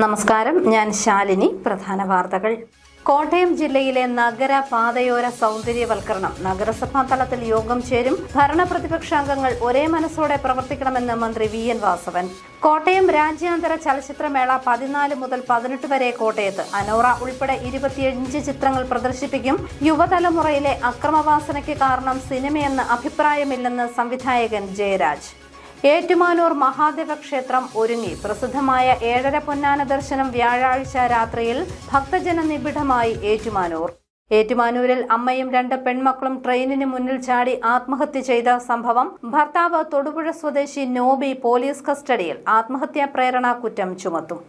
നമസ്കാരം, ഞാൻ ശാലിനി. പ്രധാന വാർത്തകൾ. കോട്ടയം ജില്ലയിലെ നഗര പാതയോര സൗന്ദര്യവൽക്കരണം നഗരസഭാ തലത്തിൽ യോഗം ചേരും. ഭരണപ്രതിപക്ഷാംഗങ്ങൾ ഒരേ മനസ്സോടെ പ്രവർത്തിക്കണമെന്ന് മന്ത്രി VN വാസവൻ. കോട്ടയം രാജ്യാന്തര ചലച്ചിത്രമേള 14 മുതൽ 18 വരെ കോട്ടയത്ത്. അനോറ ഉൾപ്പെടെ 25 ചിത്രങ്ങൾ പ്രദർശിപ്പിക്കും. യുവതലമുറയിലെ അക്രമവാസനയ്ക്ക് കാരണം സിനിമയെന്ന് അഭിപ്രായമില്ലെന്ന് സംവിധായകൻ ജയരാജ്. ഏറ്റുമാനൂർ മഹാദേവ ക്ഷേത്രം ഒരുങ്ങി. പ്രസിദ്ധമായ 7:30 പൊന്നാന ദർശനം വ്യാഴാഴ്ച രാത്രിയിൽ ഭക്തജന നിബിഡമായി ഏറ്റുമാനൂരിൽ അമ്മയും 2 പെൺമക്കളും ട്രെയിനിന് മുന്നിൽ ചാടി ആത്മഹത്യ ചെയ്ത സംഭവം. ഭർത്താവ് തൊടുപുഴ സ്വദേശി നോബി പോലീസ് കസ്റ്റഡിയിൽ. ആത്മഹത്യാ പ്രേരണ കുറ്റം ചുമത്തും.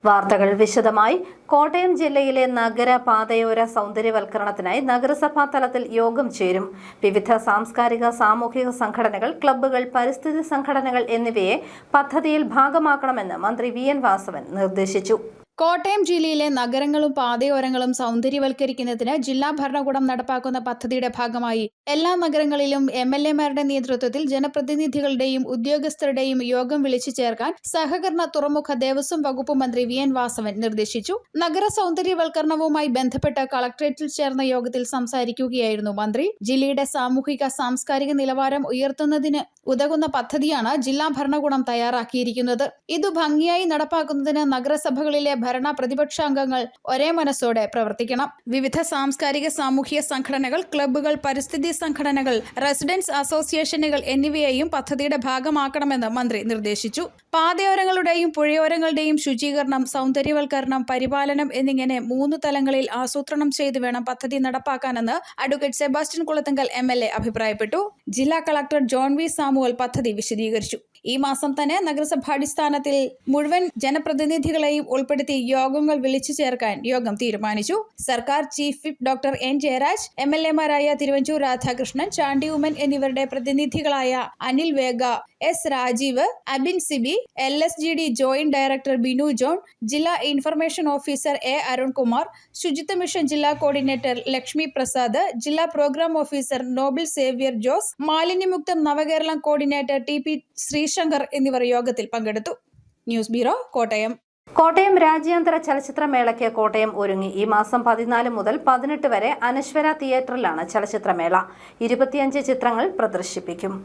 വാർത്തകൾ വിശദമായി. കോട്ടയം ജില്ലയിലെ നഗര പാതയോര സൗന്ദര്യവൽക്കരണത്തിനായി നഗരസഭാ തലത്തിൽ യോഗം ചേരും. വിവിധ സാംസ്കാരിക സാമൂഹിക സംഘടനകൾ, ക്ലബ്ബുകൾ, പരിസ്ഥിതി സംഘടനകൾ എന്നിവയെ പദ്ധതിയിൽ ഭാഗമാക്കണമെന്ന് മന്ത്രി VN വാസവൻ നിർദ്ദേശിച്ചു. കോട്ടയം ജില്ലയിലെ നഗരങ്ങളും പാതയോരങ്ങളും സൗന്ദര്യവൽക്കരിക്കുന്നതിന് ജില്ലാ ഭരണകൂടം നടപ്പാക്കുന്ന പദ്ധതിയുടെ ഭാഗമായി എല്ലാ നഗരങ്ങളിലും MLA-മാരുടെ നേതൃത്വത്തിൽ ജനപ്രതിനിധികളുടെയും ഉദ്യോഗസ്ഥരുടെയും യോഗം വിളിച്ചു ചേർക്കാൻ സഹകരണ തുറമുഖ ദേവസ്വം വകുപ്പ് മന്ത്രി VN വാസവൻ നിർദ്ദേശിച്ചു. നഗര സൗന്ദര്യവൽക്കരണവുമായി ബന്ധപ്പെട്ട് കളക്ടറേറ്റിൽ ചേർന്ന യോഗത്തിൽ സംസാരിക്കുകയായിരുന്നു മന്ത്രി. ജില്ലയുടെ സാമൂഹിക സാംസ്കാരിക നിലവാരം ഉയർത്തുന്നതിന് ഉതകുന്ന പദ്ധതിയാണ് ജില്ലാ ഭരണകൂടം തയ്യാറാക്കിയിരിക്കുന്നത്. ഇത് ഭംഗിയായി നടപ്പാക്കുന്നതിന് നഗരസഭകളിലെ ഭരണ പ്രതിപക്ഷാംഗങ്ങൾ ഒരേ മനസ്സോടെ പ്രവർത്തിക്കണം. വിവിധ സാംസ്കാരിക സാമൂഹിക സംഘടനകൾ, ക്ലബ്ബുകൾ, പരിസ്ഥിതി സംഘടനകൾ, റെസിഡൻസ് അസോസിയേഷനുകൾ എന്നിവയെയും പദ്ധതിയുടെ ഭാഗമാക്കണമെന്ന് മന്ത്രി നിർദ്ദേശിച്ചു. പാതയോരങ്ങളുടെയും പുഴയോരങ്ങളുടെയും ശുചീകരണം, സൗന്ദര്യവൽക്കരണം, പരിപാലനം എന്നിങ്ങനെ 3 തലങ്ങളിൽ ആസൂത്രണം ചെയ്ത് വേണം പദ്ധതി നടപ്പാക്കാനെന്ന് അഡ്വക്കേറ്റ് സെബാസ്റ്റ്യൻ കുളത്തുങ്കൽ MLA അഭിപ്രായപ്പെട്ടു. ജില്ലാ കളക്ടർ ജോൺ വി സാമുവൽ പദ്ധതി വിശദീകരിച്ചു. ഈ മാസം തന്നെ നഗരസഭാടിസ്ഥാനത്തിൽ മുഴുവൻ ജനപ്രതിനിധികളെയും ഉൾപ്പെടുത്തി യോഗങ്ങൾ വിളിച്ചു ചേർക്കാൻ യോഗം തീരുമാനിച്ചു. സർക്കാർ chief whip doctor N Jayaraj, MLA-മാരായ തിരുവഞ്ചൂർ രാധാകൃഷ്ണൻ, ചാണ്ടി ഉമ്മൻ എന്നിവരുടെ പ്രതിനിധികളായ Anil Vega, S Rajeev, Abin Sibi, LSGD joint director Binu John, ജില്ലാ ഇൻഫർമേഷൻ ഓഫീസർ A അരുൺകുമാർ, ശുചിത്വ മിഷൻ ജില്ലാ കോർഡിനേറ്റർ ലക്ഷ്മി പ്രസാദ്, ജില്ലാ programme officer Noble Xavier Jose, മാലിന്യമുക്തം നവകേരളം കോർഡിനേറ്റർ TP ശ്രീശങ്കർ എന്നിവർ യോഗത്തിൽ പങ്കെടുത്തു. News bureau, Kottayam. കോട്ടയം രാജ്യാന്തര ചലച്ചിത്രമേളയ്ക്ക് കോട്ടയം ഒരുങ്ങി. ഈ മാസം 14 മുതൽ 18 വരെ അനശ്വര തിയേറ്ററിലാണ് ചലച്ചിത്രമേള. 25 ചിത്രങ്ങൾ പ്രദർശിപ്പിക്കും.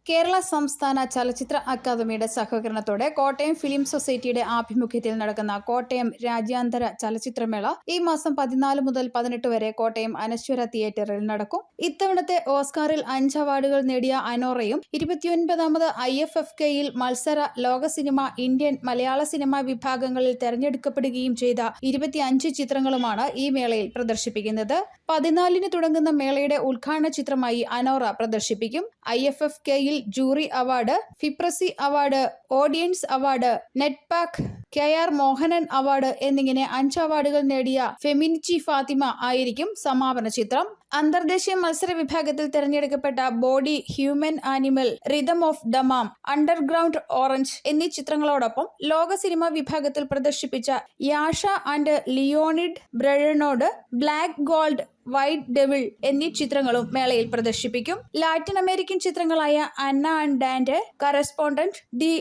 കേരള സംസ്ഥാന ചലച്ചിത്ര അക്കാദമിയുടെ സഹകരണത്തോടെ കോട്ടയം ഫിലിം സൊസൈറ്റിയുടെ ആഭിമുഖ്യത്തിൽ നടക്കുന്ന കോട്ടയം രാജ്യാന്തര ചലച്ചിത്രമേള ഈ മാസം 14 മുതൽ 18 വരെ കോട്ടയം അനശ്വര തിയേറ്ററിൽ നടക്കും. ഇത്തവണത്തെ ഓസ്കാറിൽ 5 അവാർഡുകൾ നേടിയ അനോറയും 29ാമത് IFFKയിൽ മത്സര ലോക സിനിമ, ഇന്ത്യൻ, മലയാള സിനിമ വിഭാഗങ്ങളിൽ തെരഞ്ഞെടുക്കപ്പെടുകയും ചെയ്ത 25 ചിത്രങ്ങളുമാണ് ഈ മേളയിൽ പ്രദർശിപ്പിക്കുന്നത്. 14-ന് തുടങ്ങുന്ന മേളയുടെ ഉദ്ഘാടന ചിത്രമായി അനോറ പ്രദർശിപ്പിക്കും. IFFKയിൽ jury award, FIPRESCI award, audience award, NETPAC, KR Mohanan award എന്നിങ്ങനെ 5 അവാർഡുകൾ നേടിയ ഫെമിനിച്ചി ഫാത്തിമ ആയിരിക്കും സമാപന ചിത്രം. അന്തർദേശീയ മത്സര വിഭാഗത്തിൽ തെരഞ്ഞെടുക്കപ്പെട്ട body, human animal, rhythm of Dammam, underground orange എന്നീ ചിത്രങ്ങളോടൊപ്പം ലോക സിനിമാ വിഭാഗത്തിൽ പ്രദർശിപ്പിച്ച Yasha and Leonid Brezhnev, black gold, white devil എന്നീ ചിത്രങ്ങളും മേളയിൽ പ്രദർശിപ്പിക്കും. ലാറ്റിൻ അമേരിക്കൻ ചിത്രങ്ങളായ Anna and Dante, correspondent, the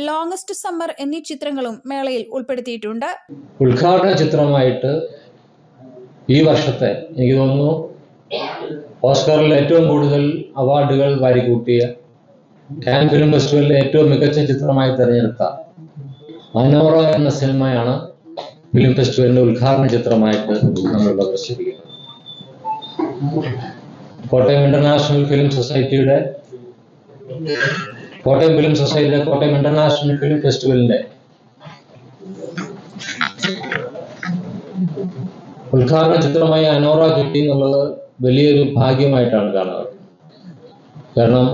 longest summer എന്നീ ചിത്രങ്ങളും മേളയിൽ ഉൾപ്പെടുത്തിയിട്ടുണ്ട്. ഉദ്ഘാടന ചിത്രമായിട്ട് ഈ വർഷത്തെ എനിക്ക് തോന്നുന്നു ഓസ്കാറിൽ ഏറ്റവും കൂടുതൽ അവാർഡുകൾ വാരിക്കൂട്ടിയ കാൻ ഫിലിം ഫെസ്റ്റിവലിലെ ഏറ്റവും മികച്ച ചിത്രമായി തിരഞ്ഞെടുത്ത അനോറ എന്ന സിനിമയാണ് ഫിലിം ഫെസ്റ്റിവലിന്റെ ഉദ്ഘാടന ചിത്രമായിട്ട് നമ്മൾ പ്രദർശിപ്പിക്കുന്നത്. കോട്ടയം ഇന്റർനാഷണൽ ഫിലിം സൊസൈറ്റിയുടെ കോട്ടയം ഇന്റർനാഷണൽ ഫിലിം ഫെസ്റ്റിവലിന്റെ ഉദ്ഘാടന ചിത്രമായി അനോറ കിട്ടി എന്നുള്ളത് വലിയൊരു ഭാഗ്യമായിട്ടാണ് കാണുന്നത്. കാരണം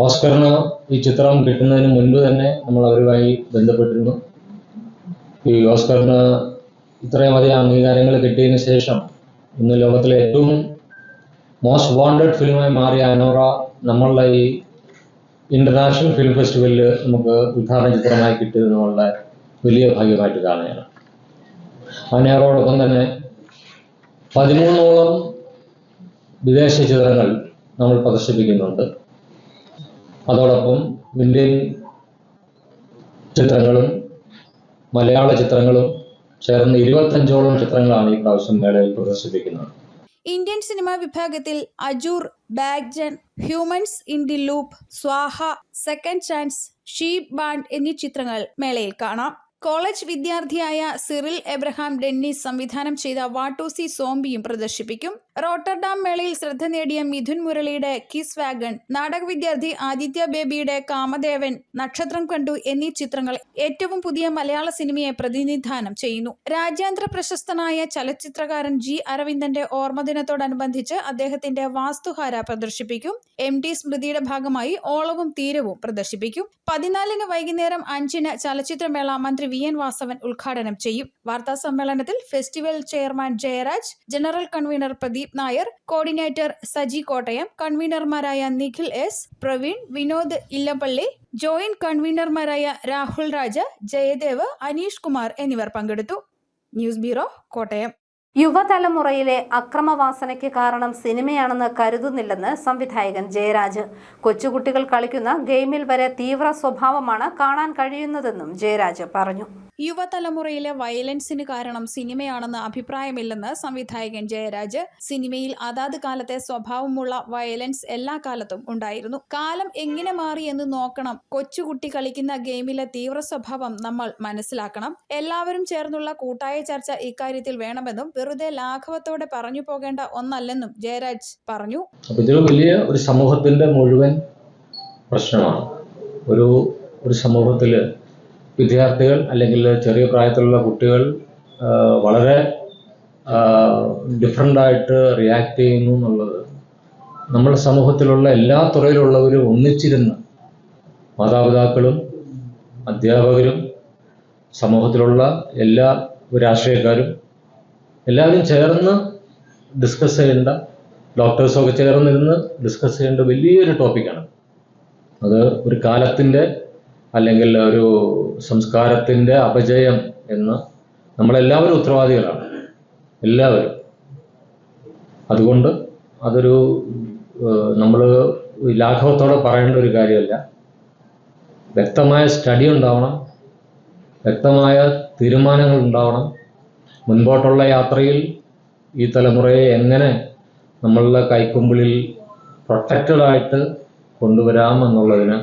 ഓസ്കറിന് ഈ ചിത്രം കിട്ടുന്നതിന് മുൻപ് തന്നെ നമ്മൾ അവരുമായി ബന്ധപ്പെട്ടിരുന്നു. ഈ ഓസ്കറിന് ഇത്രയും അധികം അംഗീകാരങ്ങൾ കിട്ടിയതിന് ശേഷം ഇന്ന് ലോകത്തിലെ ഏറ്റവും മോസ്റ്റ് വാണ്ടഡ് ഫിലിമായി മാറിയ അനോറ നമ്മളുടെ ഈ ഇന്റർനാഷണൽ ഫിലിം ഫെസ്റ്റിവലിൽ നമുക്ക് ഉദ്ഘാടന ചിത്രമായി കിട്ടിയത് നമ്മളുടെ വലിയ ഭാഗ്യമായിട്ട് കാണുകയാണ്. അനോറയോടൊപ്പം തന്നെ 13ഓളം വിദേശ ചിത്രങ്ങൾ നമ്മൾ പ്രദർശിപ്പിക്കുന്നുണ്ട്. അതോടൊപ്പം ഇന്ത്യൻ ചിത്രങ്ങളും മലയാള ചിത്രങ്ങളും ചേർന്ന് 25ഓളം ചിത്രങ്ങളാണ് ഈ പ്രാവശ്യം മേളയിൽ പ്രദർശിപ്പിക്കുന്നത്. ഇന്ത്യൻ സിനിമാ വിഭാഗത്തിൽ അജൂർ, Baghjan, humans in the loop, സ്വാഹ, സെക്കൻഡ് ചാൻസ്, ഷീപ്പ് ബാൻഡ് എന്നീ ചിത്രങ്ങൾ മേളയിൽ കാണാം. കോളേജ് വിദ്യാർത്ഥിയായ സിറിൽ എബ്രഹാം ഡെന്നിസ് സംവിധാനം ചെയ്ത വാട്ടൂസി സോംബിയും പ്രദർശിപ്പിക്കും. റോട്ടർഡാം മേളയിൽ ശ്രദ്ധ നേടിയ മിഥുൻ മുരളിയുടെ കിസ് വാഗൺ, നാടക വിദ്യാർത്ഥി ആദിത്യ ബേബിയുടെ കാമദേവൻ, നക്ഷത്രം കണ്ടു എന്നീ ചിത്രങ്ങൾ ഏറ്റവും പുതിയ മലയാള സിനിമയെ പ്രതിനിധാനം ചെയ്യുന്നു. രാജ്യാന്തര പ്രശസ്തനായ ചലച്ചിത്രകാരൻ ജി അരവിന്ദന്റെ ഓർമ്മദിനത്തോടനുബന്ധിച്ച് അദ്ദേഹത്തിന്റെ വാസ്തുഹാര പ്രദർശിപ്പിക്കും. MT സ്മൃതിയുടെ ഭാഗമായി ഓളവും തീരവും പ്രദർശിപ്പിക്കും. 14 വൈകുന്നേരം 5 ചലച്ചിത്രമേള മന്ത്രി VN വാസവൻ ഉദ്ഘാടനം ചെയ്യും. വാർത്താ സമ്മേളനത്തിൽ festival chairman Jayaraj, general convener Pradeep Nair, coordinator Saji Kottayam, കൺവീനർമാരായ നിഖിൽ S, പ്രവീൺ, വിനോദ് ഇല്ലപ്പള്ളി, ജോയിന്റ് കൺവീനർമാരായ രാഹുൽ രാജ, ജയദേവ്, അനീഷ് കുമാർ എന്നിവർ പങ്കെടുത്തു. News bureau, Kottayam. യുവതലമുറയിലെ അക്രമവാസനയ്ക്ക് കാരണം സിനിമയാണെന്ന് കരുതുന്നില്ലെന്ന് സംവിധായകൻ ജയരാജ്. കൊച്ചുകുട്ടികൾ കളിക്കുന്ന ഗെയിമിൽ വരെ തീവ്ര സ്വഭാവമാണ് കാണാൻ കഴിയുന്നതെന്നും ജയരാജ് പറഞ്ഞു. യുവതലമുറയിലെ വയലൻസിന് കാരണം സിനിമയാണെന്ന് അഭിപ്രായമില്ലെന്ന് സംവിധായകൻ ജയരാജ്. സിനിമയിൽ അതാത് കാലത്തെ സ്വഭാവമുള്ള വയലൻസ് എല്ലാ കാലത്തും ഉണ്ടായിരുന്നു. കാലം എങ്ങനെ മാറി എന്ന് നോക്കണം. കൊച്ചുകുട്ടി കളിക്കുന്ന ഗെയിമിലെ തീവ്ര സ്വഭാവം നമ്മൾ മനസ്സിലാക്കണം. എല്ലാവരും ചേർന്നുള്ള കൂട്ടായ ചർച്ച ഇക്കാര്യത്തിൽ വേണമെന്നും വെറുതെ ലാഘവത്തോടെ പറഞ്ഞു പോകേണ്ട ഒന്നല്ലെന്നും ജയരാജ് പറഞ്ഞു. ഇതൊരു വലിയ ഒരു സമൂഹത്തിന്റെ മുഴുവൻ പ്രശ്നമാണ്. ഒരു സമൂഹത്തിൽ വിദ്യാർത്ഥികൾ അല്ലെങ്കിൽ ചെറിയ പ്രായത്തിലുള്ള കുട്ടികൾ വളരെ ഡിഫറൻ്റായിട്ട് റിയാക്ട് ചെയ്യുന്നു എന്നുള്ളത് നമ്മുടെ സമൂഹത്തിലുള്ള എല്ലാ തുറയിലുള്ളവരും ഒന്നിച്ചിരുന്ന് മാതാപിതാക്കളും അധ്യാപകരും സമൂഹത്തിലുള്ള എല്ലാ രാഷ്ട്രീയക്കാരും എല്ലാവരും ചേർന്ന് ഡിസ്കസ് ചെയ്യേണ്ട, ഡോക്ടേഴ്സൊക്കെ ചേർന്നിരുന്ന് ഡിസ്കസ് ചെയ്യേണ്ട വലിയൊരു ടോപ്പിക്കാണ്. അത് ഒരു കാലത്തിൻ്റെ അല്ലെങ്കിൽ ഒരു സംസ്കാരത്തിൻ്റെ അപജയം എന്ന് നമ്മളെല്ലാവരും ഉത്തരവാദികളാണ്, എല്ലാവരും. അതുകൊണ്ട് അതൊരു നമ്മൾ ലാഘവത്തോടെ പറയേണ്ട ഒരു കാര്യമല്ല. വ്യക്തമായ സ്റ്റഡി ഉണ്ടാവണം, വ്യക്തമായ തീരുമാനങ്ങൾ ഉണ്ടാവണം. മുൻപോട്ടുള്ള യാത്രയിൽ ഈ തലമുറയെ എങ്ങനെ നമ്മളുടെ കൈക്കുമ്പിളിൽ പ്രൊട്ടക്റ്റഡായിട്ട് കൊണ്ടുവരാമെന്നുള്ളതിന്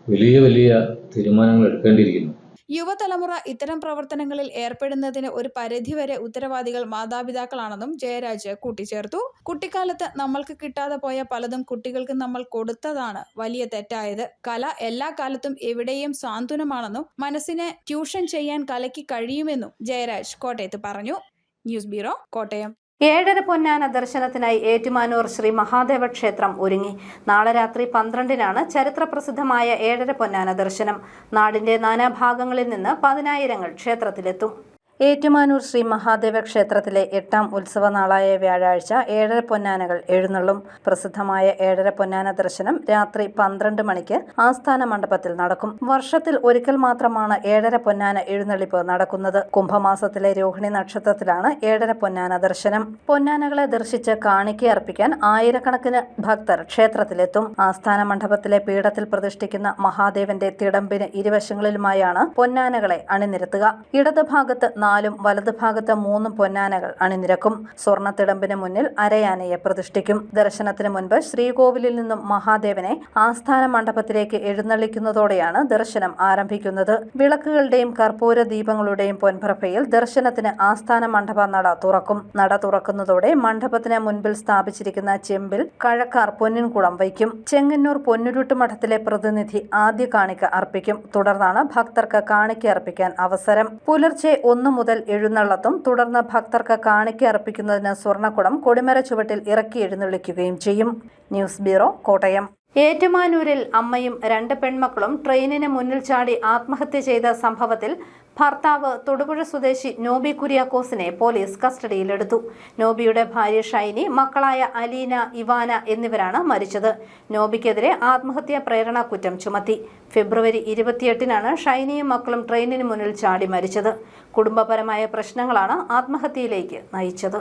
വലിയ വലിയ തീരുമാനങ്ങൾ എടുക്കേണ്ടിയിരിക്കുന്നു. യുവതലമുറ ഇത്തരം പ്രവർത്തനങ്ങളിൽ ഏർപ്പെടുന്നതിന് ഒരു പരിധിവരെ ഉത്തരവാദികൾ മാതാപിതാക്കളാണെന്നും ജയരാജ് കൂട്ടിച്ചേർത്തു. കുട്ടിക്കാലത്ത് നമ്മൾക്ക് കിട്ടാതെ പോയ പലതും കുട്ടികൾക്ക് നമ്മൾ കൊടുത്തതാണ് വലിയ തെറ്റായത്. കല എല്ലാ കാലത്തും എവിടെയും സാന്ത്വനമാണെന്നും മനസ്സിനെ ട്യൂഷൻ ചെയ്യാൻ കലയ്ക്ക് കഴിയുമെന്നും ജയരാജ് കോട്ടയത്ത് പറഞ്ഞു. News bureau, Kottayam. 7 പൊന്നാന ദർശനത്തിനായി ഏറ്റുമാനൂർ ശ്രീ മഹാദേവ ക്ഷേത്രം ഒരുങ്ങി. നാളെ രാത്രി 12-നാണ് ചരിത്രപ്രസിദ്ധമായ 7 പൊന്നാന ദർശനം. നാടിന്റെ നാനാഭാഗങ്ങളിൽ നിന്ന് 10,000 ക്ഷേത്രത്തിലെത്തും. ഏറ്റുമാനൂർ ശ്രീ മഹാദേവ ക്ഷേത്രത്തിലെ 8ാം ഉത്സവ നാളായ വ്യാഴാഴ്ച 7 പൊന്നാനകൾ എഴുന്നള്ളും. പ്രസിദ്ധമായ 7 പൊന്നാന ദർശനം രാത്രി 12 മണിക്ക് ആസ്ഥാന മണ്ഡപത്തിൽ നടക്കും. വർഷത്തിൽ ഒരിക്കൽ മാത്രമാണ് 7 പൊന്നാന എഴുന്നള്ളിപ്പ് നടക്കുന്നത്. കുംഭമാസത്തിലെ രോഹിണി നക്ഷത്രത്തിലാണ് 7 പൊന്നാന ദർശനം. പൊന്നാനകളെ ദർശിച്ച് കാണിക്കയർപ്പിക്കാൻ ആയിരക്കണക്കിന് ഭക്തർ ക്ഷേത്രത്തിലെത്തും. ആസ്ഥാന മണ്ഡപത്തിലെ പീഠത്തിൽ പ്രതിഷ്ഠിക്കുന്ന മഹാദേവന്റെ തിടമ്പിന് ഇരുവശങ്ങളിലുമായാണ് പൊന്നാനകളെ അണിനിരത്തുക. ഇടതുഭാഗത്ത് 4 വലതുഭാഗത്ത് 3 പൊന്നാനകൾ അണിനിരക്കും. സ്വർണ്ണത്തിടമ്പിന് മുന്നിൽ അരയാനയെ പ്രതിഷ്ഠിക്കും. ദർശനത്തിന് മുൻപ് ശ്രീകോവിലിൽ നിന്നും മഹാദേവനെ ആസ്ഥാന മണ്ഡപത്തിലേക്ക് എഴുന്നള്ളിക്കുന്നതോടെയാണ് ദർശനം ആരംഭിക്കുന്നത്. വിളക്കുകളുടെയും കർപ്പൂര ദീപങ്ങളുടെയും പൊൻപ്രഭയിൽ ദർശനത്തിന് ആസ്ഥാന മണ്ഡപ നട തുറക്കും. നട തുറക്കുന്നതോടെ മണ്ഡപത്തിന് മുൻപിൽ സ്ഥാപിച്ചിരിക്കുന്ന ചെമ്പിൽ കഴക്കാർ പൊന്നിൻകുളം വയ്ക്കും. ചെങ്ങന്നൂർ പൊന്നുരുട്ട് മഠത്തിലെ പ്രതിനിധി ആദ്യ കാണിക്ക അർപ്പിക്കും. തുടർന്നാണ് ഭക്തർക്ക് കാണിക്ക അർപ്പിക്കാൻ അവസരം. പുലർച്ചെ 1 മുതൽ എഴുന്നള്ളത്തും. തുടർന്ന് ഭക്തർക്ക് കാണിക്ക അർപ്പിക്കുന്നതിന് സ്വർണ്ണക്കുടം കൊടിമര ചുവട്ടിൽ ഇറക്കി എഴുന്നള്ളിക്കുകയും ചെയ്യും. News bureau, Kottayam. ഏറ്റുമാനൂരിൽ അമ്മയും 2 പെൺമക്കളും ട്രെയിനിന് മുന്നിൽ ചാടി ആത്മഹത്യ ചെയ്ത സംഭവത്തിൽ ഭർത്താവ് തൊടുപുഴ സ്വദേശി നോബി കുര്യാക്കോസിനെ പോലീസ് കസ്റ്റഡിയിലെടുത്തു. നോബിയുടെ ഭാര്യ ഷൈനി, മക്കളായ അലീന, ഇവാന എന്നിവരാണ് മരിച്ചത്. നോബിക്കെതിരെ ആത്മഹത്യാ പ്രേരണ കുറ്റം ചുമത്തി. ഫെബ്രുവരി 28-നാണ് ഷൈനിയും മക്കളും ട്രെയിനിന് മുന്നിൽ ചാടി മരിച്ചത്. കുടുംബപരമായ പ്രശ്നങ്ങളാണ് ആത്മഹത്യയിലേക്ക് നയിച്ചത്.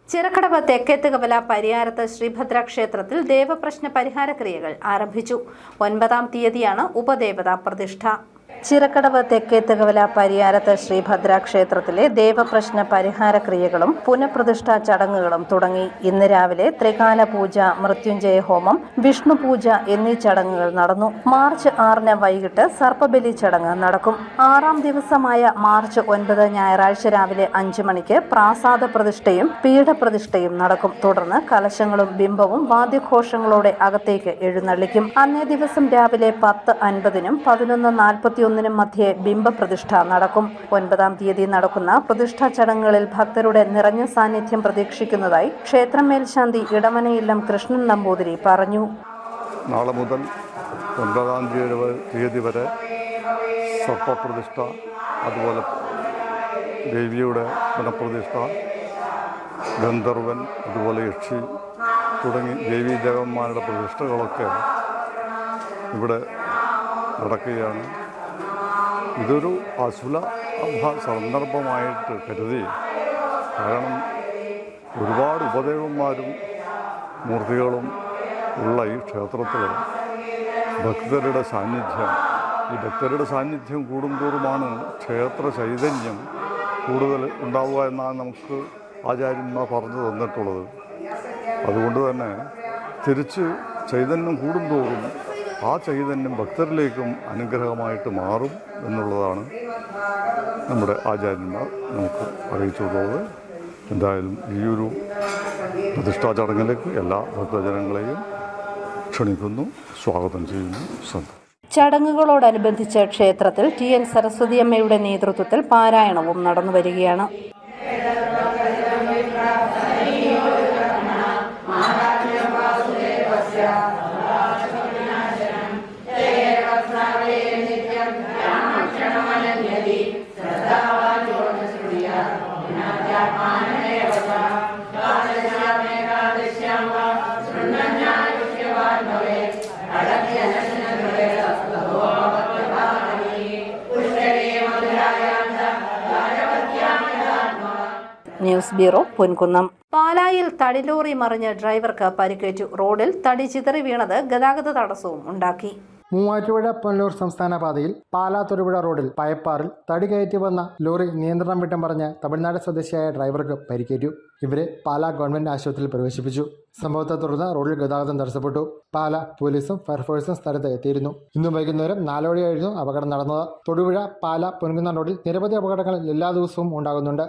ചിറക്കടവ് തെക്കേത്തുകവല പരിയാരത്ത് ശ്രീഭദ്ര ക്ഷേത്രത്തിൽ ദേവപ്രശ്ന പരിഹാര ക്രിയകൾ ആരംഭിച്ചു. 9-ാം തീയതിയാണ് ഉപദേവതാ പ്രതിഷ്ഠ. ചിറക്കടവ് തെക്കേത്തുകവല പരിയാരത്ത് ശ്രീഭദ്ര ക്ഷേത്രത്തിലെ ദേവപ്രശ്ന പരിഹാര ക്രിയകളും പുനഃപ്രതിഷ്ഠാ ചടങ്ങുകളും തുടങ്ങി. ഇന്ന് രാവിലെ ത്രികാല പൂജ, മൃത്യുഞ്ജയ ഹോമം, വിഷ്ണു പൂജ എന്നീ ചടങ്ങുകൾ നടന്നു. മാർച്ച് 6 വൈകിട്ട് സർപ്പബലി ചടങ്ങ് നടക്കും. 6ാം ദിവസമായ മാർച്ച് 9 ഞായറാഴ്ച രാവിലെ 5 മണിക്ക് പ്രാസാദ പ്രതിഷ്ഠയും പീഠപ്രതിഷ്ഠയും നടക്കും. തുടർന്ന് കലശങ്ങളും ബിംബവും വാദ്യഘോഷങ്ങളോടെ അകത്തേക്ക് എഴുന്നള്ളിക്കും. അന്നേ ദിവസം രാവിലെ 10:50-നും 11:41-നും മധ്യേ ബിംബപ്രതിഷ്ഠ നടക്കും. 9-ാം തീയതി നടക്കുന്ന പ്രതിഷ്ഠാ ചടങ്ങുകളിൽ ഭക്തരുടെ നിറഞ്ഞ സാന്നിധ്യം പ്രതീക്ഷിക്കുന്നതായി ക്ഷേത്രം മേൽശാന്തി ഇടമനയില്ലം കൃഷ്ണൻ നമ്പൂതിരി പറഞ്ഞു. നാളെ മുതൽ 9-ാം തീയതി വരെ സർപ്പപ്രതിഷ്ഠ, അതുപോലെ ദേവിയുടെ പുനഃപ്രതിഷ്ഠ, ഗന്ധർവൻ, അതുപോലെ യക്ഷി തുടങ്ങി ദേവീ ദേവന്മാരുടെ പ്രതിഷ്ഠകളൊക്കെ ഇവിടെ നടക്കുകയാണ്. ഇതൊരു അസുലഭ സന്ദർഭമായിട്ട് കരുതി, കാരണം ഒരുപാട് ഉപദേവന്മാരും മൂർത്തികളും ഉള്ള ഈ ക്ഷേത്രത്തിൽ ഭക്തരുടെ സാന്നിധ്യം കൂടുന്തോറുമാണ് ക്ഷേത്ര ചൈതന്യം കൂടുതൽ ഉണ്ടാവുക എന്നാണ് നമുക്ക് ആചാര്യന്മാർ പറഞ്ഞു തന്നിട്ടുള്ളത്. അതുകൊണ്ട് തന്നെ തിരിച്ച് ചൈതന്യം കൂടുന്തോറും ആ ചൈതന്യം ഭക്തരിലേക്കും അനുഗ്രഹമായിട്ട് മാറും എന്നുള്ളതാണ് നമ്മുടെ ആചാര്യന്മാർ നമുക്ക് അറിയിച്ചിട്ടുള്ളത്. എന്തായാലും ഈ ഒരു പ്രതിഷ്ഠാ ചടങ്ങിലേക്ക് എല്ലാ ഭക്തജനങ്ങളെയും ക്ഷണിക്കുന്നു, സ്വാഗതം ചെയ്യുന്നു. സന്തോഷം. ചടങ്ങുകളോടനുബന്ധിച്ച് ക്ഷേത്രത്തിൽ TN സരസ്വതിയമ്മയുടെ നേതൃത്വത്തിൽ പാരായണവും നടന്നുവരികയാണ്. News bureau, Ponkunnam. പാലായിൽ തടിലോറി മറിഞ്ഞ് ഡ്രൈവർക്ക് പരിക്കേറ്റു. റോഡിൽ തടി ചിതറി വീണത് ഗതാഗത തടസ്സവും ഉണ്ടാക്കി. മൂവാറ്റുപുഴ പുനലൂർ സംസ്ഥാന പാതയിൽ പാലാ തൊടുപുഴ റോഡിൽ പയപ്പാറിൽ തടി കയറ്റി വന്ന ലോറി നിയന്ത്രണം വിട്ടം പറഞ്ഞ് തമിഴ്നാട് സ്വദേശിയായ ഡ്രൈവർക്ക് പരിക്കേറ്റു. ഇവരെ പാലാ ഗവൺമെന്റ് ആശുപത്രിയിൽ പ്രവേശിപ്പിച്ചു. സംഭവത്തെ തുടർന്ന് റോഡിൽ ഗതാഗതം തടസ്സപ്പെട്ടു. പാലാ പോലീസും ഫയർഫോഴ്സും സ്ഥലത്ത് എത്തിയിരുന്നു. ഇന്ന് വൈകുന്നേരം 4:00 അപകടം നടന്നത്. തൊടുപുഴ പാലാ പൊൻകുന്നം റോഡിൽ നിരവധി അപകടങ്ങൾ എല്ലാ ദിവസവും ഉണ്ടാകുന്നുണ്ട്.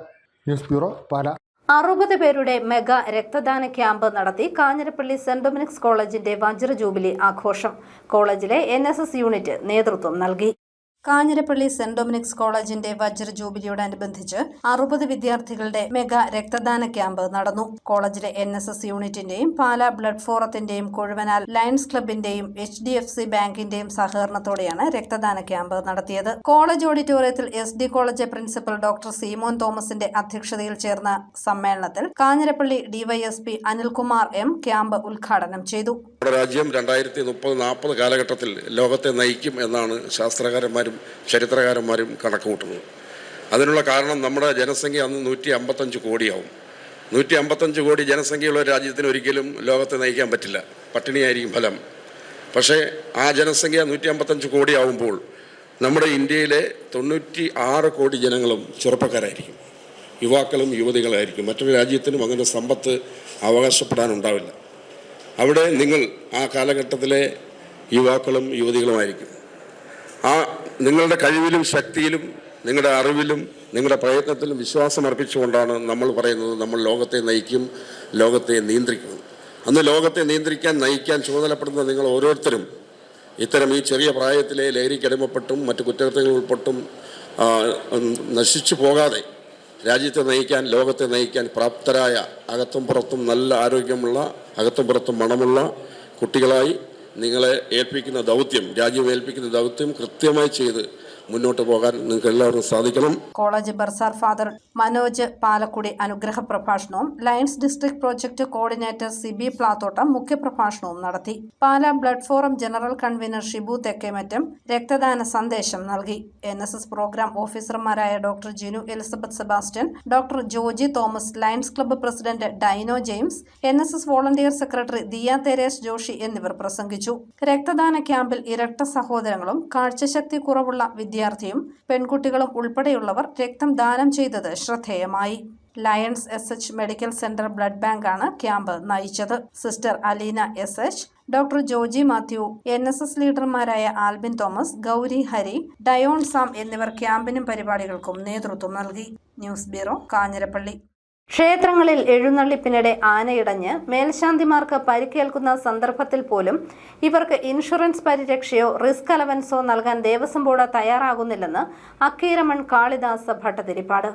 News bureau, Pala. 60 പേരുടെ മെഗാ രക്തദാന ക്യാമ്പ് നടത്തി കാഞ്ഞിരപ്പള്ളി സെന്റ് ഡൊമിനിക്സ് കോളേജിന്റെ വജ്ര ജൂബിലി ആഘോഷം. കോളേജിലെ NSS യൂണിറ്റ് നേതൃത്വം നൽകി. കാഞ്ഞിരപ്പള്ളി സെന്റ് ഡൊമിനിക്സ് കോളേജിന്റെ വജ്ര ജൂബിലിയോടനുബന്ധിച്ച് 60 വിദ്യാർത്ഥികളുടെ മെഗാ രക്തദാന ക്യാമ്പ് നടന്നു. കോളേജിലെ NSS യൂണിറ്റിന്റെയും പാലാ ബ്ലഡ് ഫോറത്തിന്റെയും കൊഴുവനാൽ ലയൺസ് ക്ലബിന്റെയും HDFC ബാങ്കിന്റെയും സഹകരണത്തോടെയാണ് രക്തദാന ക്യാമ്പ് നടത്തിയത്. കോളേജ് ഓഡിറ്റോറിയത്തിൽ SD college principal doctor Simon തോമസിന്റെ അധ്യക്ഷതയിൽ ചേർന്ന സമ്മേളനത്തിൽ Kanjirappally DYSP Anilkumar M camp ഉദ്ഘാടനം ചെയ്തു. രാജ്യം 2030-40 കാലഘട്ടത്തിൽ ലോകത്തെ നയിക്കും എന്നാണ് ശാസ്ത്രകാരന്മാരും ചരിത്രകാരന്മാരും കണക്കുകൂട്ടുന്നത്. അതിനുള്ള കാരണം നമ്മുടെ ജനസംഖ്യ അന്ന് 155 കോടിയാവും. 155 കോടി ജനസംഖ്യയുള്ള രാജ്യത്തിന് ഒരിക്കലും ലോകത്തെ നയിക്കാൻ പറ്റില്ല, പട്ടിണിയായിരിക്കും ഫലം. പക്ഷേ ആ ജനസംഖ്യ 155 കോടിയാവുമ്പോൾ നമ്മുടെ ഇന്ത്യയിലെ 96 കോടി ജനങ്ങളും ചെറുപ്പക്കാരായിരിക്കും, യുവാക്കളും യുവതികളായിരിക്കും. മറ്റൊരു രാജ്യത്തിനും അങ്ങനെ സമ്പത്ത് അവകാശപ്പെടാനുണ്ടാവില്ല. അവിടെ നിങ്ങൾ ആ കാലഘട്ടത്തിലെ യുവാക്കളും യുവതികളുമായിരിക്കും. ആ നിങ്ങളുടെ കഴിവിലും ശക്തിയിലും നിങ്ങളുടെ അറിവിലും നിങ്ങളുടെ പ്രയത്നത്തിലും വിശ്വാസം അർപ്പിച്ചുകൊണ്ടാണ് നമ്മൾ പറയുന്നത് നമ്മൾ ലോകത്തെ നയിക്കും, ലോകത്തെ നിയന്ത്രിക്കും. അന്ന് ലോകത്തെ നയിക്കാൻ ചുമതലപ്പെടുന്ന നിങ്ങൾ ഓരോരുത്തരും ഇത്തരം ഈ ചെറിയ പ്രായത്തിലെ ലഹരിക്കടിമപ്പെട്ടും മറ്റു കുറ്റകൃത്യങ്ങളിൽ ഉൾപ്പെട്ടും നശിച്ചു പോകാതെ രാജ്യത്തെ നയിക്കാൻ, ലോകത്തെ നയിക്കാൻ പ്രാപ്തരായ, അകത്തും പുറത്തും നല്ല ആരോഗ്യമുള്ള, അകത്തും പുറത്തും മണമുള്ള കുട്ടികളായി നിങ്ങളെ ഏൽപ്പിക്കുന്ന ദൗത്യം, രാജ്യം ഏൽപ്പിക്കുന്ന ദൗത്യം കൃത്യമായി ചെയ്ത് മുന്നോട്ട് പോകാൻ നിങ്ങൾക്ക് എല്ലാവർക്കും സാധിക്കണം. College bursar father Manoj Palakkudy അനുഗ്രഹ പ്രഭാഷണവും Lions district project coordinator Sibi Plathottam മുഖ്യപ്രഭാഷണവും നടത്തി. Pala blood forum general convener Shibu Thekkemattam രക്തദാന സന്ദേശം നൽകി. NSS പ്രോഗ്രാം ഓഫീസർമാരായ doctor Jinu Elizabeth Sebastian, doctor Joji Thomas, Lions club president Dino James, NSS volunteer secretary Diya Therese Joshi എന്നിവർ പ്രസംഗിച്ചു. രക്തദാന ക്യാമ്പിൽ ഇരട്ട സഹോദരങ്ങളും കാഴ്ചശക്തി കുറവുള്ള വിദ്യാർത്ഥിയും പെൺകുട്ടികളും ഉൾപ്പെടെയുള്ളവർ രക്തം ദാനം ചെയ്തത് ശ്രദ്ധേയമായി. Lions SH medical centre blood ബാങ്കാണ് ക്യാമ്പ് നയിച്ചത്. Sister Aleena SH, doctor Joji Mathew, NSS ലീഡർമാരായ Albin Thomas, Gowri Hari, Dion Sam എന്നിവർ ക്യാമ്പിനും പരിപാടികൾക്കും നേതൃത്വം നൽകി. News bureau, Kanjirappally. ക്ഷേത്രങ്ങളിൽ എഴുന്നള്ളിപ്പിനിടെ ആനയിടഞ്ഞ് മേൽശാന്തിമാർക്ക് പരിക്കേൽക്കുന്ന സന്ദർഭത്തിൽ പോലും ഇവർക്ക് ഇൻഷുറൻസ് പരിരക്ഷയോ റിസ്ക് അലവൻസോ നൽകാൻ ദേവസ്വം ബോർഡ് തയ്യാറാകുന്നില്ലെന്ന് അക്കീരമൺ കാളിദാസ ഭട്ടതിരിപ്പാട്.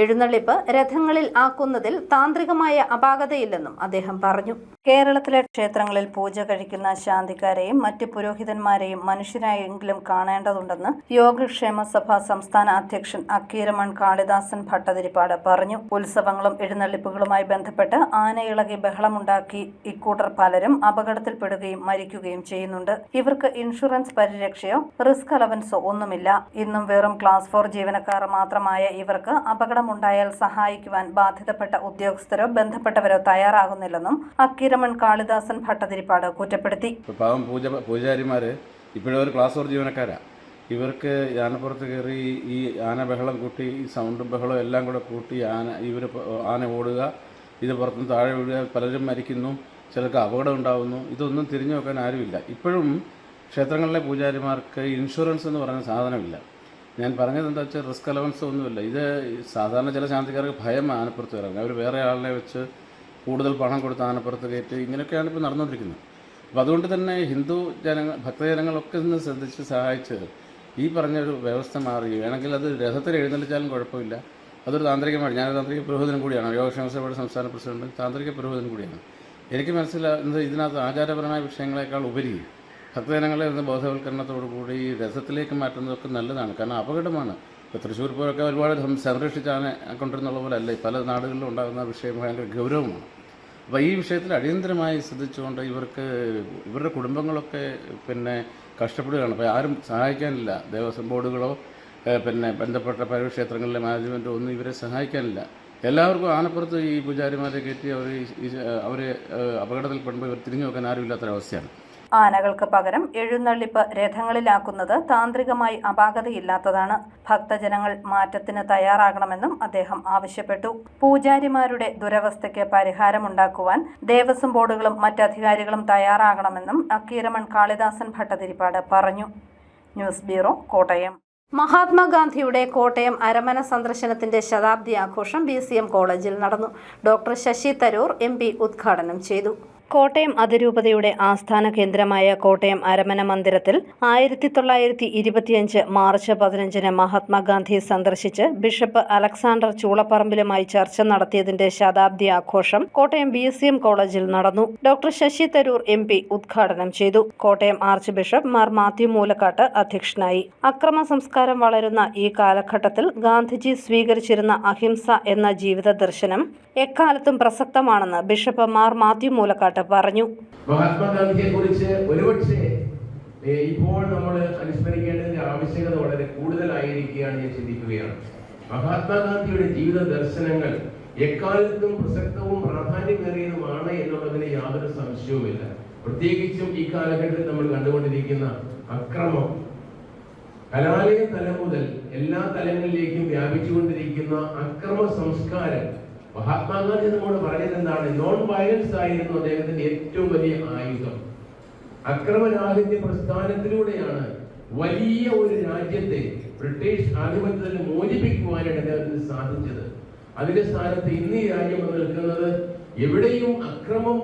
എഴുന്നള്ളിപ്പ് രഥങ്ങളിൽ ആക്കുന്നതിൽ താന്ത്രികമായ അപാകതയില്ലെന്നും അദ്ദേഹം പറഞ്ഞു. കേരളത്തിലെ ക്ഷേത്രങ്ങളിൽ പൂജ കഴിക്കുന്ന ശാന്തിക്കാരെയും മറ്റ് പുരോഹിതന്മാരെയും മനുഷ്യരായെങ്കിലും കാണേണ്ടതുണ്ടെന്ന് യോഗക്ഷേമ സഭ സംസ്ഥാന അധ്യക്ഷൻ അക്കീരമൺ കാളിദാസൻ ഭട്ടതിരിപ്പാട് പറഞ്ഞു. ഉത്സവങ്ങളും എഴുന്നള്ളിപ്പുകളുമായി ബന്ധപ്പെട്ട് ആനയിളകി ബഹളമുണ്ടാക്കി ഇക്കൂട്ടർ പലരും അപകടത്തിൽപ്പെടുകയും മരിക്കുകയും ചെയ്യുന്നുണ്ട്. ഇവർക്ക് ഇൻഷുറൻസ് പരിരക്ഷയോ റിസ്ക് അലവൻസോ ഒന്നുമില്ല. ഇന്നും വെറും ക്ലാസ് 4 ജീവനക്കാർ മാത്രമായ ഇവർക്ക് അപകടമുണ്ടായാൽ സഹായിക്കുവാൻ ബാധ്യതപ്പെട്ട ഉദ്യോഗസ്ഥരോ ബന്ധപ്പെട്ടവരോ തയ്യാറാകുന്നില്ലെന്നും അക്കീരമൺ കാളിദാസൻ ഭട്ടതിരിപ്പാട് കുറ്റപ്പെടുത്തി. പാവം പൂജാരിമാർ ഇപ്പോഴും ഒരു ക്ലാസ് 4 ജീവനക്കാരാണ്. ഇവർക്ക് ആനപ്പുറത്ത് കയറി ഈ ആന ബഹളം കൂട്ടി, ഈ സൗണ്ടും ബഹളവും എല്ലാം കൂടെ കൂട്ടി ആന ഓടുക, ഇത് പുറത്തുനിന്ന് താഴെ വീഴുക, പലരും മരിക്കുന്നു, ചിലർക്ക് അപകടം ഉണ്ടാകുന്നു. ഇതൊന്നും തിരിഞ്ഞു നോക്കാൻ ആരുമില്ല. ഇപ്പോഴും ക്ഷേത്രങ്ങളിലെ പൂജാരിമാർക്ക് ഇൻഷുറൻസ് എന്ന് പറയുന്ന സാധനമില്ല. ഞാൻ പറഞ്ഞത് എന്താ വെച്ചാൽ റിസ്ക് അലവൻസ് ഒന്നുമില്ല. ഇത് സാധാരണ ചില ശാന്തിക്കാർക്ക് ഭയം ആനപ്പുറത്ത് ഇറങ്ങും. അവർ വേറെ ആളിനെ വെച്ച് കൂടുതൽ പണം കൊടുത്ത് ആനപ്പുറത്ത് കയറ്റി ഇങ്ങനെയൊക്കെയാണ് ഇപ്പോൾ നടന്നുകൊണ്ടിരിക്കുന്നത്. അപ്പോൾ അതുകൊണ്ട് തന്നെ ഹിന്ദു ഭക്തജനങ്ങളൊക്കെ ഒന്ന് ശ്രദ്ധിച്ച് സഹായിച്ച് ഈ പറഞ്ഞൊരു വ്യവസ്ഥ മാറി. വേണമെങ്കിൽ അത് രഥത്തിൽ എഴുന്നള്ളിച്ചാലും കുഴപ്പമില്ല. അതൊരു താന്ത്രികമാണ്. ഞാനൊരു താന്ത്രിക പുരോഹിതനും കൂടിയാണ്. യോഗക്ഷേമ സഭയുടെ സംസ്ഥാന പ്രസിഡന്റ്, താന്ത്രിക പുരോഹിതനും കൂടിയാണ്. എനിക്ക് മനസ്സിലാകുന്നത് ഇതിനകത്ത് ആചാരപരമായ വിഷയങ്ങളെക്കാൾ ഉപരി ഭക്തജനങ്ങളെ ഒന്ന് ബോധവൽക്കരണത്തോടുകൂടി ഈ രഥത്തിലേക്ക് മാറ്റുന്നതൊക്കെ നല്ലതാണ്. കാരണം അപകടമാണ്. ഇപ്പോൾ തൃശ്ശൂർ പോലൊക്കെ ഒരുപാട് സംരക്ഷിച്ചാണ് കൊണ്ടിരുന്നുള്ള പോലെ അല്ലേ പല നാടുകളിലും ഉണ്ടാകുന്ന വിഷയം ഭയങ്കര ഗൗരവമാണ്. അപ്പോൾ ഈ വിഷയത്തിൽ അടിയന്തരമായി ശ്രദ്ധിച്ചുകൊണ്ട് ഇവരുടെ കുടുംബങ്ങളൊക്കെ കഷ്ടപ്പെടുകയാണ്. അപ്പോൾ ആരും സഹായിക്കാനില്ല. ദേവസ്വം ബോർഡുകളോ ബന്ധപ്പെട്ട പരമക്ഷേത്രങ്ങളിലെ മാനേജ്മെൻറ്റോ ഒന്നും ഇവരെ സഹായിക്കാനില്ല. എല്ലാവർക്കും ആനപ്പുറത്ത് ഈ പൂജാരിമാരെ കയറ്റി അവർ അപകടത്തിൽപ്പെടുമ്പോൾ ഇവർ തിരിഞ്ഞു നോക്കാൻ ആരുമില്ലാത്തൊരവസ്ഥയാണ്. ആനകൾക്ക് പകരം എഴുന്നള്ളിപ്പ് രഥങ്ങളിലാക്കുന്നത് താന്ത്രികമായി അപാകതയില്ലാത്തതാണ്. ഭക്തജനങ്ങൾ മാറ്റത്തിന് തയ്യാറാകണമെന്നും അദ്ദേഹം ആവശ്യപ്പെട്ടു. പൂജാരിമാരുടെ ദുരവസ്ഥയ്ക്ക് പരിഹാരമുണ്ടാക്കുവാൻ ദേവസ്വം ബോർഡുകളും മറ്റധികാരികളും തയ്യാറാകണമെന്നും അക്കീരമൺ കാളിദാസൻ ഭട്ടതിരിപ്പാട് പറഞ്ഞു. News bureau, Kottayam. മഹാത്മാഗാന്ധിയുടെ കോട്ടയം അരമന സന്ദർശനത്തിന്റെ ശതാബ്ദി ആഘോഷം BCM കോളേജിൽ നടന്നു. ഡോക്ടർ ശശി തരൂർ MP ഉദ്ഘാടനം ചെയ്തു. കോട്ടയം അതിരൂപതയുടെ ആസ്ഥാന കേന്ദ്രമായ കോട്ടയം അരമന മന്ദിരത്തിൽ 1925 മാർച്ച് 15 മഹാത്മാഗാന്ധി സന്ദർശിച്ച് ബിഷപ്പ് അലക്സാണ്ടർ ചൂളപ്പറമ്പിലുമായി ചർച്ച നടത്തിയതിന്റെ ശതാബ്ദി ആഘോഷം കോട്ടയം BCM കോളേജിൽ നടന്നു. ഡോക്ടർ ശശി തരൂർ MP ഉദ്ഘാടനം ചെയ്തു. കോട്ടയം ആർച്ച് ബിഷപ്പ് മാർ മാത്യു മൂലക്കാട്ട് അധ്യക്ഷനായി. അക്രമ സംസ്കാരം വളരുന്ന ഈ കാലഘട്ടത്തിൽ ഗാന്ധിജി സ്വീകരിച്ചിരുന്ന അഹിംസ എന്ന ജീവിത ദർശനം എക്കാലത്തും പ്രസക്തമാണെന്ന് ബിഷപ്പ് മാർ മാത്യു മൂലക്കാട്ട് പറഞ്ഞു. മഹാത്മാഗാന്ധിയെ കുറിച്ച് ഒരുപക്ഷെ ഇപ്പോൾ നമ്മൾ അനുസ്മരിക്കേണ്ടതിന്റെ ആവശ്യകത വളരെ കൂടുതലായിരിക്കുകയാണ് ഞാൻ ചിന്തിക്കുകയാണ്. മഹാത്മാഗാന്ധിയുടെ ജീവിത ദർശനങ്ങൾ എക്കാലത്തും പ്രസക്തവും പ്രാധാന്യമേറിയതുമാണ് എന്നുള്ളതിന് യാതൊരു സംശയവുമില്ല. പ്രത്യേകിച്ചും ഈ കാലഘട്ടത്തിൽ നമ്മൾ കണ്ടുകൊണ്ടിരിക്കുന്ന അക്രമം കലാലയ തലം മുതൽ എല്ലാ തലങ്ങളിലേക്കും വ്യാപിച്ചുകൊണ്ടിരിക്കുന്ന അക്രമ സംസ്കാരം മഹാത്മാഗാന്ധി നമ്മോട് പറഞ്ഞത് എന്താണ്? നോൺ വയലൻസ് ആയിരുന്നു അദ്ദേഹത്തിന്റെ ഏറ്റവും വലിയ ആയുധം. അക്രമരാഹിത്യ പ്രസ്ഥാനത്തിലൂടെയാണ് വലിയ ഒരു രാജ്യത്തെ ബ്രിട്ടീഷ് ആധിപത്യത്തിൽ മോചിപ്പിക്കുവാനായിട്ട് അദ്ദേഹത്തിന് സാധിച്ചത്. അതിന്റെ സ്ഥാനത്ത് ഇന്ന് ഈ രാജ്യം നിൽക്കുന്നത് എവിടെയും അക്രമം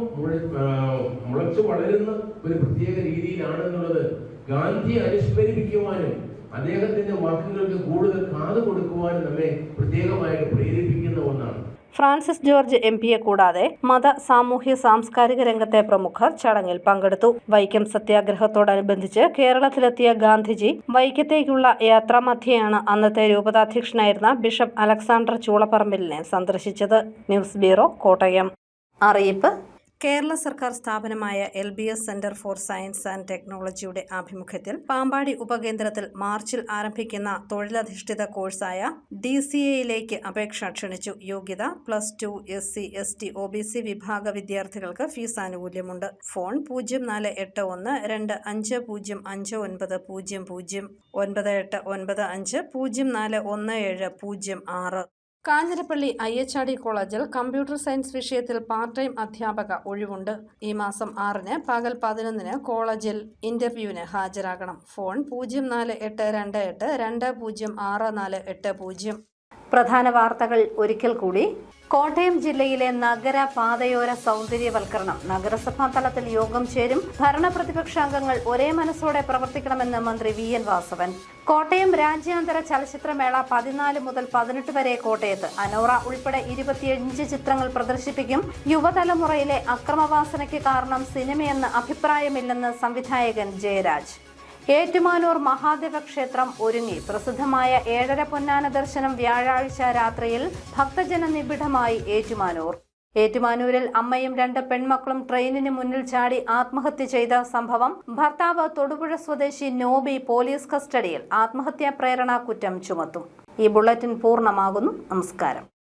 മുളച്ചു വളരുന്ന ഒരു പ്രത്യേക രീതിയിലാണെന്നുള്ളത് ഗാന്ധി അനുസ്മരിപ്പിക്കുവാനും അദ്ദേഹത്തിന്റെ വാക്കുകൾക്ക് കൂടുതൽ കാതു കൊടുക്കുവാനും നമ്മെ പ്രത്യേകമായിട്ട് പ്രേരിപ്പിക്കുന്ന ഒന്നാണ്. ഫ്രാൻസിസ് ജോർജ് MP-യെ കൂടാതെ മത, സാമൂഹ്യ, സാംസ്കാരിക രംഗത്തെ പ്രമുഖർ ചടങ്ങിൽ പങ്കെടുത്തു. വൈക്കം സത്യാഗ്രഹത്തോടനുബന്ധിച്ച് കേരളത്തിലെത്തിയ ഗാന്ധിജി വൈക്കത്തേക്കുള്ള യാത്രാമധ്യേയാണ് അന്നത്തെ രൂപതാധ്യക്ഷനായിരുന്ന ബിഷപ്പ് അലക്സാണ്ടർ ചൂളപ്പറമ്പിലിനെ സന്ദർശിച്ചത്. News bureau, Kottayam. അറിയിപ്പ്: കേരള സർക്കാർ സ്ഥാപനമായ LBS centre for science and ടെക്നോളജിയുടെ ആഭിമുഖ്യത്തിൽ പാമ്പാടി ഉപകേന്ദ്രത്തിൽ മാർച്ചിൽ ആരംഭിക്കുന്ന തൊഴിലധിഷ്ഠിത കോഴ്സായ DCAയിലേക്ക് അപേക്ഷ ക്ഷണിച്ചു. യോഗ്യത +2, SC, ST, OBC വിഭാഗ വിദ്യാർത്ഥികൾക്ക് ഫീസ് ആനുകൂല്യമുണ്ട്. ഫോൺ 048125059000 9895041706. കാഞ്ഞിരപ്പള്ളി IHRD കോളേജിൽ കമ്പ്യൂട്ടർ സയൻസ് വിഷയത്തിൽ പാർട്ട് ടൈം അധ്യാപക ഒഴിവുണ്ട്. ഈ മാസം 6-ന് പകൽ 11-ന് കോളേജിൽ ഇന്റർവ്യൂവിന് ഹാജരാകണം. ഫോൺ 048282206480. പ്രധാന വാർത്തകൾ ഒരിക്കൽ കൂടി. കോട്ടയം ജില്ലയിലെ നഗര പാതയോര സൗന്ദര്യവൽക്കരണം നഗരസഭാ തലത്തിൽ യോഗം ചേരും. ഭരണപ്രതിപക്ഷാംഗങ്ങൾ ഒരേ മനസ്സോടെ പ്രവർത്തിക്കണമെന്ന് മന്ത്രി VN വാസവൻ. കോട്ടയം രാജ്യാന്തര ചലച്ചിത്രമേള 14 മുതൽ 18 വരെ കോട്ടയത്ത്. അനോറ ഉൾപ്പെടെ 25 ചിത്രങ്ങൾ പ്രദർശിപ്പിക്കും. യുവതലമുറയിലെ അക്രമവാസനയ്ക്ക് കാരണം സിനിമയെന്ന് അഭിപ്രായമില്ലെന്ന് സംവിധായകൻ ജയരാജ്. ഏറ്റുമാനൂർ മഹാദേവ ക്ഷേത്രം ഒരുങ്ങി. പ്രസിദ്ധമായ 7:30 പൊന്നാന ദർശനം വ്യാഴാഴ്ച രാത്രിയിൽ. ഭക്തജന നിബിഡമായി ഏറ്റുമാനൂർ. ഏറ്റുമാനൂരിൽ അമ്മയും 2 പെൺമക്കളും ട്രെയിനിന് മുന്നിൽ ചാടി ആത്മഹത്യ ചെയ്ത സംഭവം. ഭർത്താവ് തൊടുപുഴ സ്വദേശി നോബി പോലീസ് കസ്റ്റഡിയിൽ. ആത്മഹത്യാ പ്രേരണ കുറ്റം ചുമത്തും. ഈ ബുള്ളറ്റിൻ പൂർണ്ണമാകുന്നു. നമസ്കാരം.